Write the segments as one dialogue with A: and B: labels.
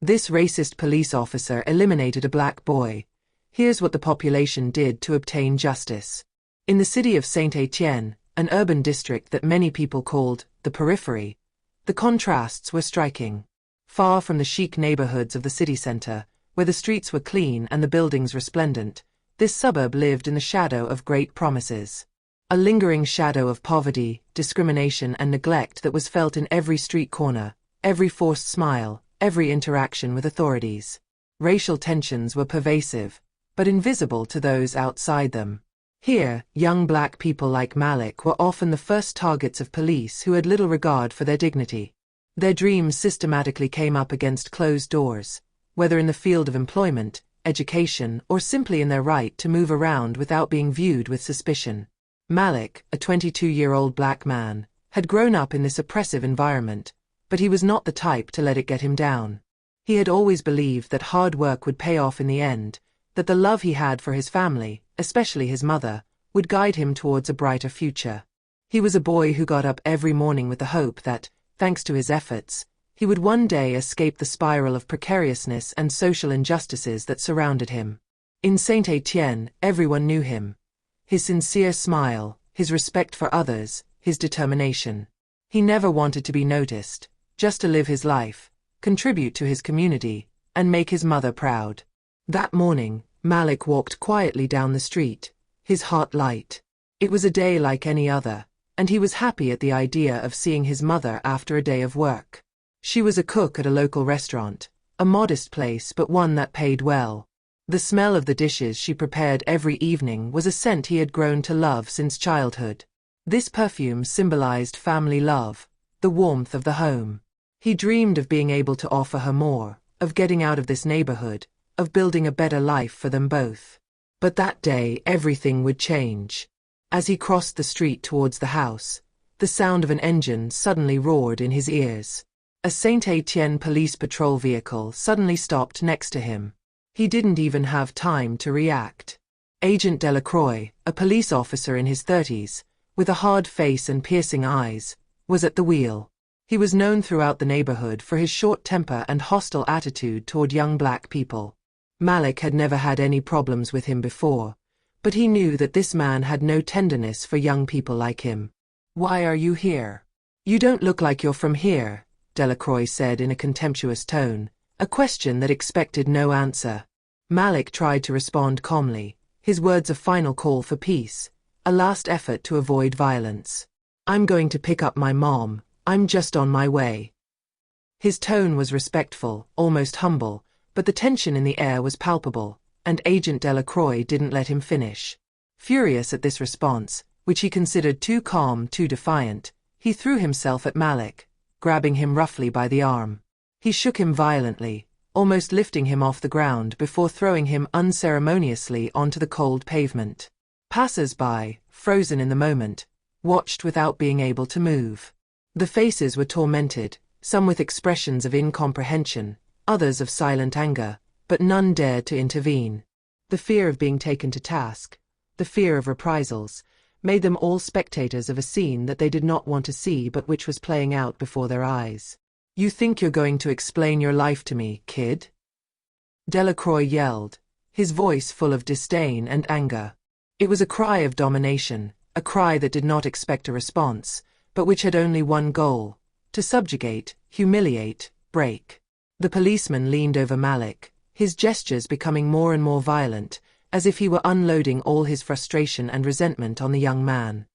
A: This racist police officer eliminated a black boy. Here's what the population did to obtain justice. In the city of Saint-Étienne, an urban district that many people called the periphery, the contrasts were striking. Far from the chic neighborhoods of the city center, where the streets were clean and the buildings resplendent, this suburb lived in the shadow of great promises. A lingering shadow of poverty, discrimination and neglect that was felt in every street corner, every forced smile, every interaction with authorities. Racial tensions were pervasive, but invisible to those outside them. Here, young black people like Malik were often the first targets of police who had little regard for their dignity. Their dreams systematically came up against closed doors, whether in the field of employment, education, or simply in their right to move around without being viewed with suspicion. Malik, a 22-year-old black man, had grown up in this oppressive environment, but he was not the type to let it get him down. He had always believed that hard work would pay off in the end, that the love he had for his family, especially his mother, would guide him towards a brighter future. He was a boy who got up every morning with the hope that, thanks to his efforts, he would one day escape the spiral of precariousness and social injustices that surrounded him. In Saint-Étienne, everyone knew him. His sincere smile, his respect for others, his determination. He never wanted to be noticed, just to live his life, contribute to his community, and make his mother proud. That morning, Malik walked quietly down the street, his heart light. It was a day like any other, and he was happy at the idea of seeing his mother after a day of work. She was a cook at a local restaurant, a modest place but one that paid well. The smell of the dishes she prepared every evening was a scent he had grown to love since childhood. This perfume symbolized family love, the warmth of the home. He dreamed of being able to offer her more, of getting out of this neighborhood, of building a better life for them both. But that day everything would change. As he crossed the street towards the house, the sound of an engine suddenly roared in his ears. A Saint-Étienne police patrol vehicle suddenly stopped next to him. He didn't even have time to react. Agent Delacroix, a police officer in his 30s, with a hard face and piercing eyes, was at the wheel. He was known throughout the neighborhood for his short temper and hostile attitude toward young black people. Malik had never had any problems with him before, but he knew that this man had no tenderness for young people like him. "Why are you here? You don't look like you're from here," Delacroix said in a contemptuous tone, a question that expected no answer. Malik tried to respond calmly, his words a final call for peace, a last effort to avoid violence. "I'm going to pick up my mom, I'm just on my way." His tone was respectful, almost humble, but the tension in the air was palpable, and Agent Delacroix didn't let him finish. Furious at this response, which he considered too calm, too defiant, he threw himself at Malik, grabbing him roughly by the arm. He shook him violently, almost lifting him off the ground before throwing him unceremoniously onto the cold pavement. Passers-by, frozen in the moment, watched without being able to move. The faces were tormented, some with expressions of incomprehension, others of silent anger, but none dared to intervene. The fear of being taken to task, the fear of reprisals, made them all spectators of a scene that they did not want to see but which was playing out before their eyes. "You think you're going to explain your life to me, kid?" Delacroix yelled, his voice full of disdain and anger. It was a cry of domination, a cry that did not expect a response, but which had only one goal: to subjugate, humiliate, break. The policeman leaned over Malik, his gestures becoming more and more violent, as if he were unloading all his frustration and resentment on the young man.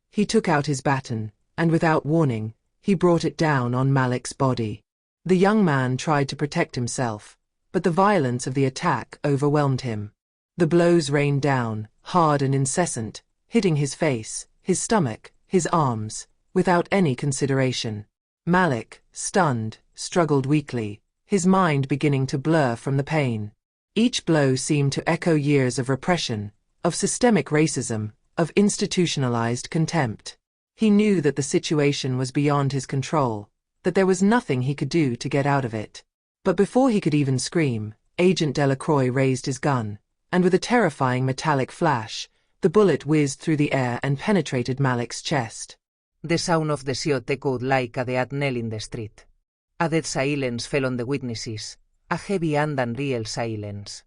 A: He took out his baton, and without warning, he brought it down on Malik's body. The young man tried to protect himself, but the violence of the attack overwhelmed him. The blows rained down, hard and incessant, hitting his face, his stomach, his arms, without any consideration. Malik, stunned, struggled weakly, his mind beginning to blur from the pain. Each blow seemed to echo years of repression, of systemic racism, of institutionalized contempt. He knew that the situation was beyond his control, that there was nothing he could do to get out of it. But before he could even scream, Agent Delacroix raised his gun, and with a terrifying metallic flash, the bullet whizzed through the air and penetrated Malik's chest.
B: The sound of the shot echoed like a death knell in the street. A dead silence fell on the witnesses, A heavy and unreal silence.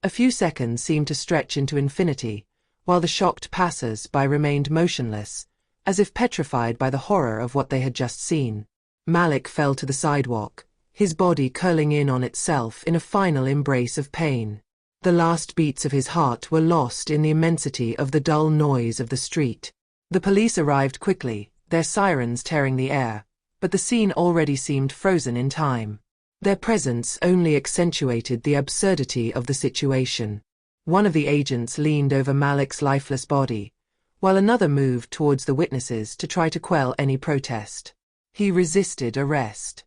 A: A few seconds seemed to stretch into infinity, while the shocked passers-by remained motionless, as if petrified by the horror of what they had just seen. Malik fell to the sidewalk, his body curling in on itself in a final embrace of pain. The last beats of his heart were lost in the immensity of the dull noise of the street. The police arrived quickly, their sirens tearing the air, but the scene already seemed frozen in time. Their presence only accentuated the absurdity of the situation. One of the agents leaned over Malik's lifeless body, while another moved towards the witnesses to try to quell any protest. He resisted arrest.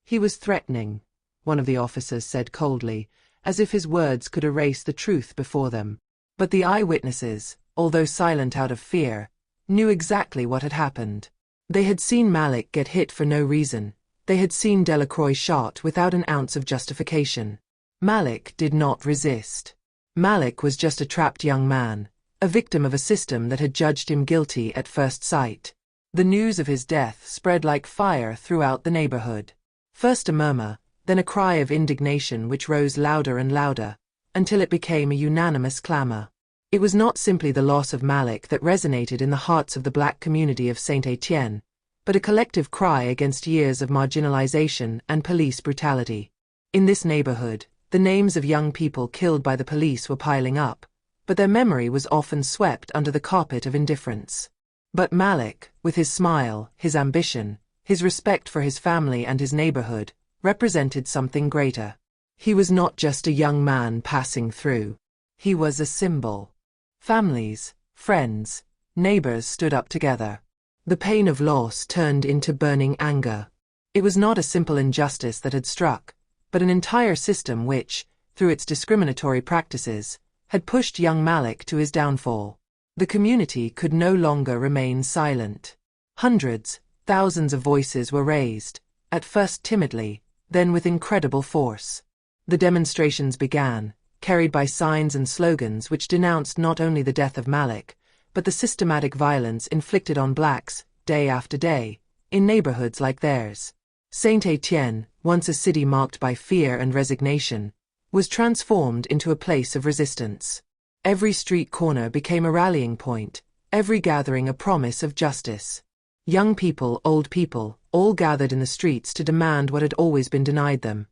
A: He was threatening, one of the officers said coldly, as if his words could erase the truth before them. But the eyewitnesses, although silent out of fear, knew exactly what had happened. They had seen Malik get hit for no reason. They had seen Delacroix shot without an ounce of justification. Malik did not resist. Malik was just a trapped young man, a victim of a system that had judged him guilty at first sight. The news of his death spread like fire throughout the neighborhood. First a murmur, then a cry of indignation which rose louder and louder, until it became a unanimous clamor. It was not simply the loss of Malik that resonated in the hearts of the black community of Saint-Étienne, but a collective cry against years of marginalization and police brutality. In this neighborhood, the names of young people killed by the police were piling up, but their memory was often swept under the carpet of indifference. But Malik, with his smile, his ambition, his respect for his family and his neighborhood, represented something greater. He was not just a young man passing through. He was a symbol. Families, friends, neighbors stood up together. The pain of loss turned into burning anger. It was not a simple injustice that had struck, but an entire system which, through its discriminatory practices, had pushed young Malik to his downfall. The community could no longer remain silent. Hundreds, thousands of voices were raised, at first timidly, then with incredible force. The demonstrations began, carried by signs and slogans which denounced not only the death of Malik, but the systematic violence inflicted on blacks, day after day, in neighborhoods like theirs. Saint-Étienne, once a city marked by fear and resignation, was transformed into a place of resistance. Every street corner became a rallying point, every gathering a promise of justice. Young people, old people, all gathered in the streets to demand what had always been denied them: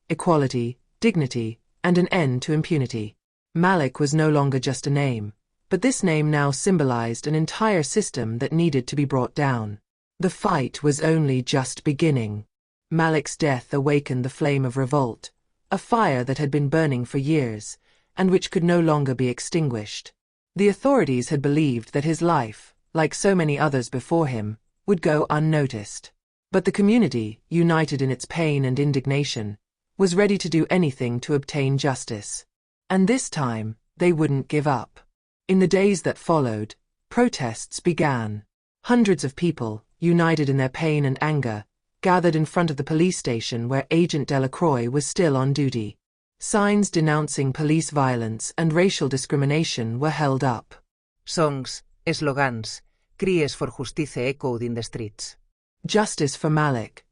A: equality, dignity, and an end to impunity. Malik was no longer just a name, but this name now symbolized an entire system that needed to be brought down. The fight was only just beginning. Malik's death awakened the flame of revolt, a fire that had been burning for years, and which could no longer be extinguished. The authorities had believed that his life, like so many others before him, would go unnoticed. But the community, united in its pain and indignation, was ready to do anything to obtain justice. And this time, they wouldn't give up. In the days that followed, protests began. Hundreds of people, united in their pain and anger, gathered in front of the police station where Agent Delacroix was still on duty. Signs denouncing police violence and racial discrimination were held up.
B: Songs, slogans, cries for justice echoed in the streets.
A: Justice for Malik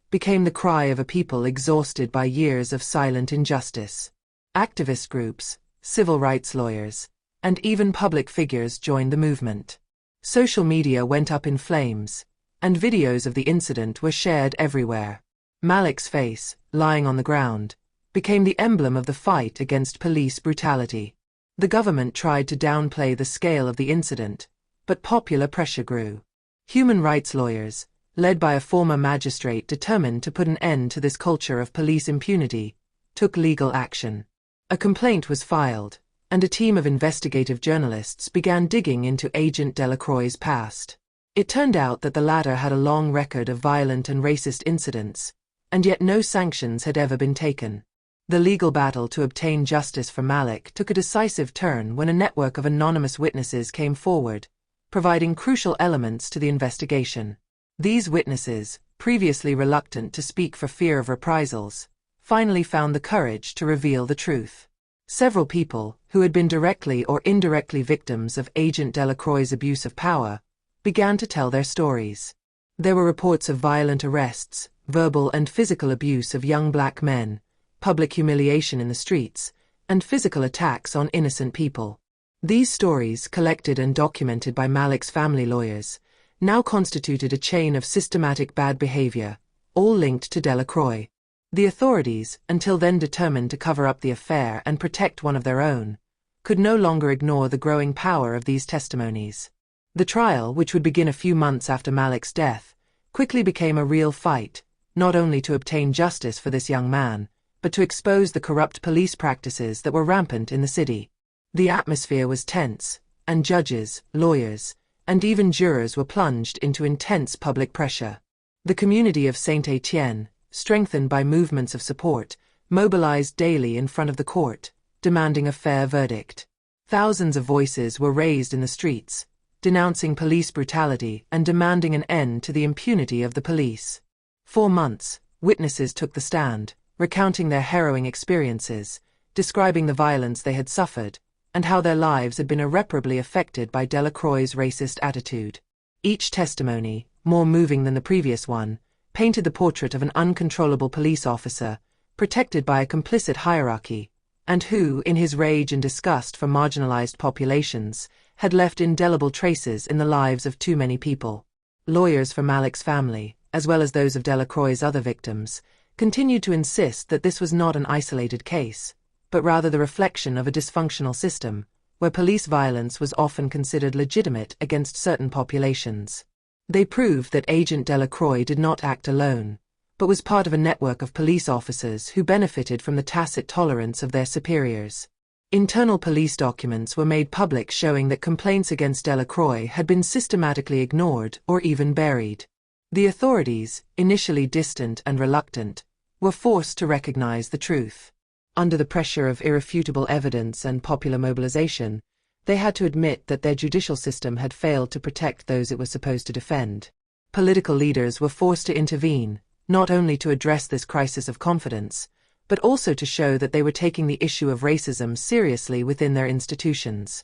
A: became the cry of a people exhausted by years of silent injustice. Activist groups, civil rights lawyers, and even public figures joined the movement. Social media went up in flames, and videos of the incident were shared everywhere. Malik's face, lying on the ground, became the emblem of the fight against police brutality. The government tried to downplay the scale of the incident, but popular pressure grew. Human rights lawyers, led by a former magistrate determined to put an end to this culture of police impunity, took legal action. A complaint was filed, and a team of investigative journalists began digging into Agent Delacroix's past. It turned out that the latter had a long record of violent and racist incidents, and yet no sanctions had ever been taken. The legal battle to obtain justice for Malik took a decisive turn when a network of anonymous witnesses came forward, providing crucial elements to the investigation. These witnesses, previously reluctant to speak for fear of reprisals, finally found the courage to reveal the truth. Several people, who had been directly or indirectly victims of Agent Delacroix's abuse of power, began to tell their stories. There were reports of violent arrests, verbal and physical abuse of young black men, public humiliation in the streets, and physical attacks on innocent people. These stories, collected and documented by Malik's family lawyers, now constituted a chain of systematic bad behavior, all linked to Delacroix. The authorities, until then determined to cover up the affair and protect one of their own, could no longer ignore the growing power of these testimonies. The trial, which would begin a few months after Malik's death, quickly became a real fight, not only to obtain justice for this young man, but to expose the corrupt police practices that were rampant in the city. The atmosphere was tense, and judges, lawyers, and even jurors were plunged into intense public pressure. The community of Saint-Étienne, strengthened by movements of support, mobilized daily in front of the court, demanding a fair verdict. Thousands of voices were raised in the streets, denouncing police brutality and demanding an end to the impunity of the police. For months, witnesses took the stand, recounting their harrowing experiences, describing the violence they had suffered, and how their lives had been irreparably affected by Delacroix's racist attitude. Each testimony, more moving than the previous one, painted the portrait of an uncontrollable police officer, protected by a complicit hierarchy, and who, in his rage and disgust for marginalized populations, had left indelible traces in the lives of too many people. Lawyers for Malik's family, as well as those of Delacroix's other victims, continued to insist that this was not an isolated case, but rather the reflection of a dysfunctional system, where police violence was often considered legitimate against certain populations. They proved that Agent Delacroix did not act alone, but was part of a network of police officers who benefited from the tacit tolerance of their superiors. Internal police documents were made public showing that complaints against Delacroix had been systematically ignored or even buried. The authorities, initially distant and reluctant, were forced to recognize the truth. Under the pressure of irrefutable evidence and popular mobilization, they had to admit that their judicial system had failed to protect those it was supposed to defend. Political leaders were forced to intervene, not only to address this crisis of confidence, but also to show that they were taking the issue of racism seriously within their institutions.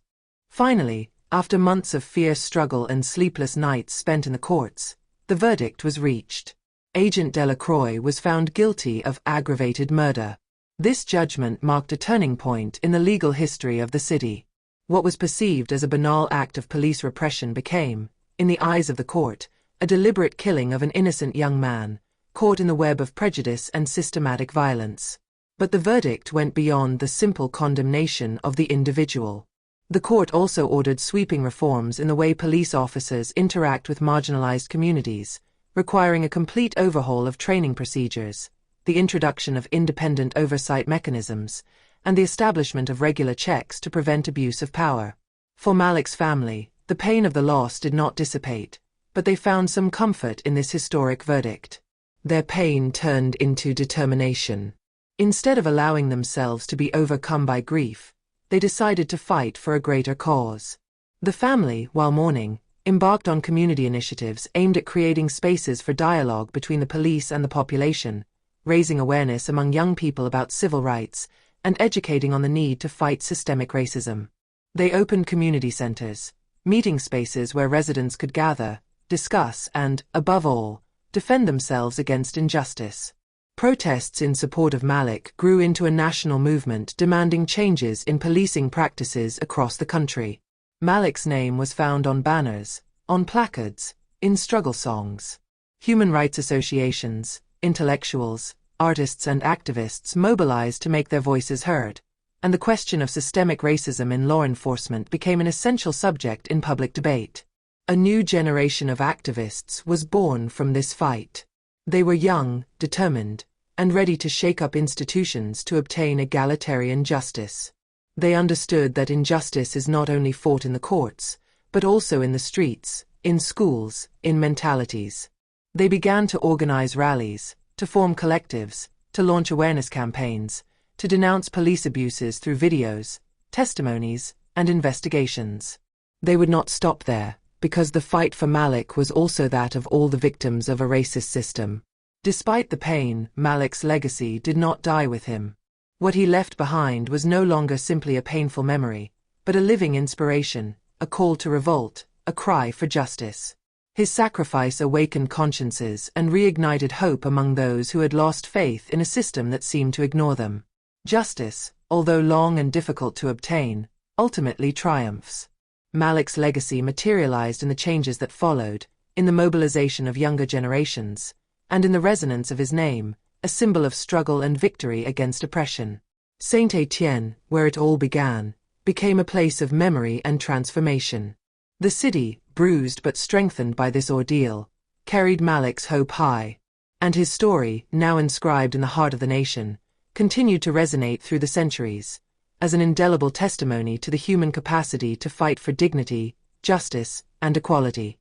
A: Finally, after months of fierce struggle and sleepless nights spent in the courts, the verdict was reached. Agent Delacroix was found guilty of aggravated murder. This judgment marked a turning point in the legal history of the city. What was perceived as a banal act of police repression became, in the eyes of the court, a deliberate killing of an innocent young man, caught in the web of prejudice and systematic violence. But the verdict went beyond the simple condemnation of the individual. The court also ordered sweeping reforms in the way police officers interact with marginalized communities, requiring a complete overhaul of training procedures, the introduction of independent oversight mechanisms, and the establishment of regular checks to prevent abuse of power. For Malik's family, the pain of the loss did not dissipate, but they found some comfort in this historic verdict. Their pain turned into determination. Instead of allowing themselves to be overcome by grief, they decided to fight for a greater cause. The family, while mourning, embarked on community initiatives aimed at creating spaces for dialogue between the police and the population, raising awareness among young people about civil rights, and educating on the need to fight systemic racism. They opened community centers, meeting spaces where residents could gather, discuss and, above all, defend themselves against injustice. Protests in support of Malik grew into a national movement demanding changes in policing practices across the country. Malik's name was found on banners, on placards, in struggle songs. Human rights associations, intellectuals, artists and activists mobilized to make their voices heard, and the question of systemic racism in law enforcement became an essential subject in public debate. A new generation of activists was born from this fight. They were young, determined, and ready to shake up institutions to obtain egalitarian justice. They understood that injustice is not only fought in the courts, but also in the streets, in schools, in mentalities. They began to organize rallies, to form collectives, to launch awareness campaigns, to denounce police abuses through videos, testimonies, and investigations. They would not stop there, because the fight for Malik was also that of all the victims of a racist system. Despite the pain, Malik's legacy did not die with him. What he left behind was no longer simply a painful memory, but a living inspiration, a call to revolt, a cry for justice. His sacrifice awakened consciences and reignited hope among those who had lost faith in a system that seemed to ignore them. Justice, although long and difficult to obtain, ultimately triumphs. Malik's legacy materialized in the changes that followed, in the mobilization of younger generations, and in the resonance of his name, a symbol of struggle and victory against oppression. Saint-Étienne, where it all began, became a place of memory and transformation. The city, bruised but strengthened by this ordeal, carried Malik's hope high, and his story, now inscribed in the heart of the nation, continued to resonate through the centuries, as an indelible testimony to the human capacity to fight for dignity, justice, and equality.